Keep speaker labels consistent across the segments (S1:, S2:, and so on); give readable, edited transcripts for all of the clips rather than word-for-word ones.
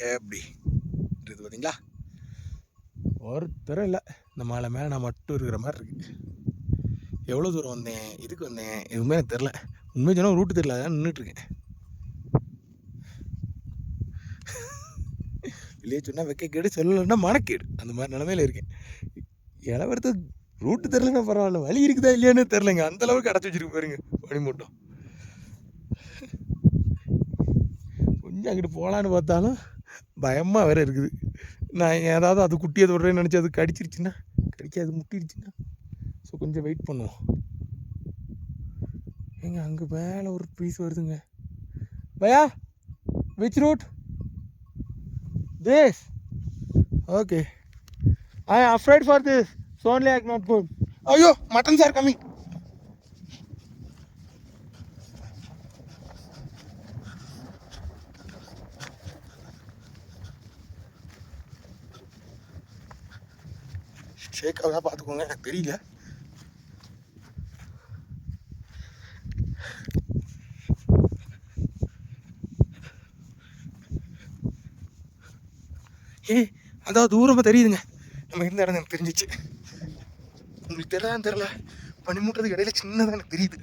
S1: எப்படி இருக்குது பார்த்தீங்களா? ஒருத்தரும் இல்லை. இந்த மலை மேலே நான் மட்டும் இருக்கிற மாதிரி இருக்கு. எவ்வளோ தூரம் வந்தேன், இதுக்கு வந்தேன், எதுவுமே எனக்கு தெரில. உண்மை சொன்னால் ரூட்டு தெரியல, அதான் நின்றுட்டுருக்கேன். வெளியே சொன்னால் வெக்கக்கேடு, சொல்லலைன்னா மனக்கேடு, அந்த மாதிரி நிலமையில இருக்கேன். இளவரத்து ரூட்டு தெரிலன்னா பரவாயில்ல, வழி இருக்குதா இல்லையான்னு தெரிலங்க. அந்தளவுக்கு அடைச்சி வச்சிருக்கு பாருங்க பனி மூட்டம். கொஞ்சம் அங்கிட்டு போகலான்னு பார்த்தாலும் பயமாக வேறு இருக்குது. நான் ஏதாவது அது குட்டியை தொடுறேன்னு நினச்சி அது கடிச்சிருச்சுன்னா, கடிக்காது முட்டிடுச்சுன்னா, ஸோ கொஞ்சம் வெயிட் பண்ணுவோம். ஏங்க அங்கே மேலே ஒரு பீஸ் வருதுங்க. பயா which route this? Okay, I am afraid for this. So only I cannot go. ஐயோ, மட்டன்ஸ் ஆர் கம்மிங். ஷேக் ஆகுதா பார்த்துக்கோங்க, எனக்கு தெரியல. அதாவது தூரமாக தெரியுதுங்க நம்ம இருந்த இடம். எனக்கு தெரிஞ்சிச்சு. உங்களுக்கு தெரியலான்னு தெரில, பனி மூட்டதுக்கு இடையில சின்னதாக எனக்கு தெரியுது.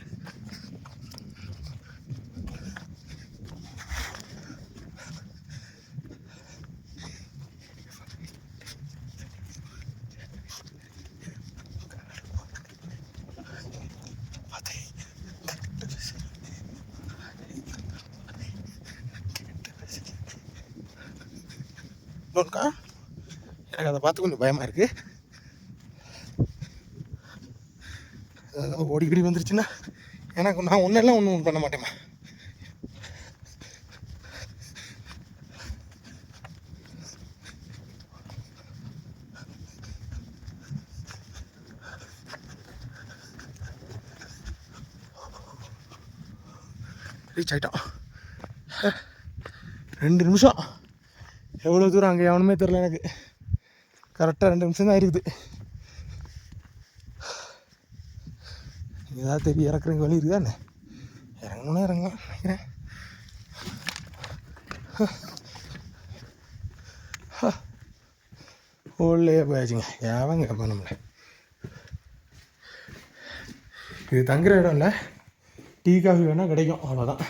S1: எனக்கு அதை பார்த்து கொஞ்சம் பயமாக இருக்குது. ஓடிக்கடி வந்துருச்சுன்னா எனக்கு நான் ஒன்றெல்லாம் ஒன்றும் பண்ண மாட்டேம்மா. ரீச் ஆகிட்டோம். 2 நிமிஷம். எவ்வளோ தூரம் அங்கே எவனுமே தெரில எனக்கு. கரெக்டாக 2 நிமிஷம் தான் இருக்குது. ஏதாவது தெரியும் இறக்குறங்க வழி இருக்குதானே? இறங்கணுன்னா இறங்கலாம் நினைக்கிறேன். ஓல்லே போயாச்சுங்க. ஏவங்க அப்போ நம்மளை இது தங்குற இடம் இல்லை. டீ காஃபி வேணால் கிடைக்கும், அவ்வளோதான்.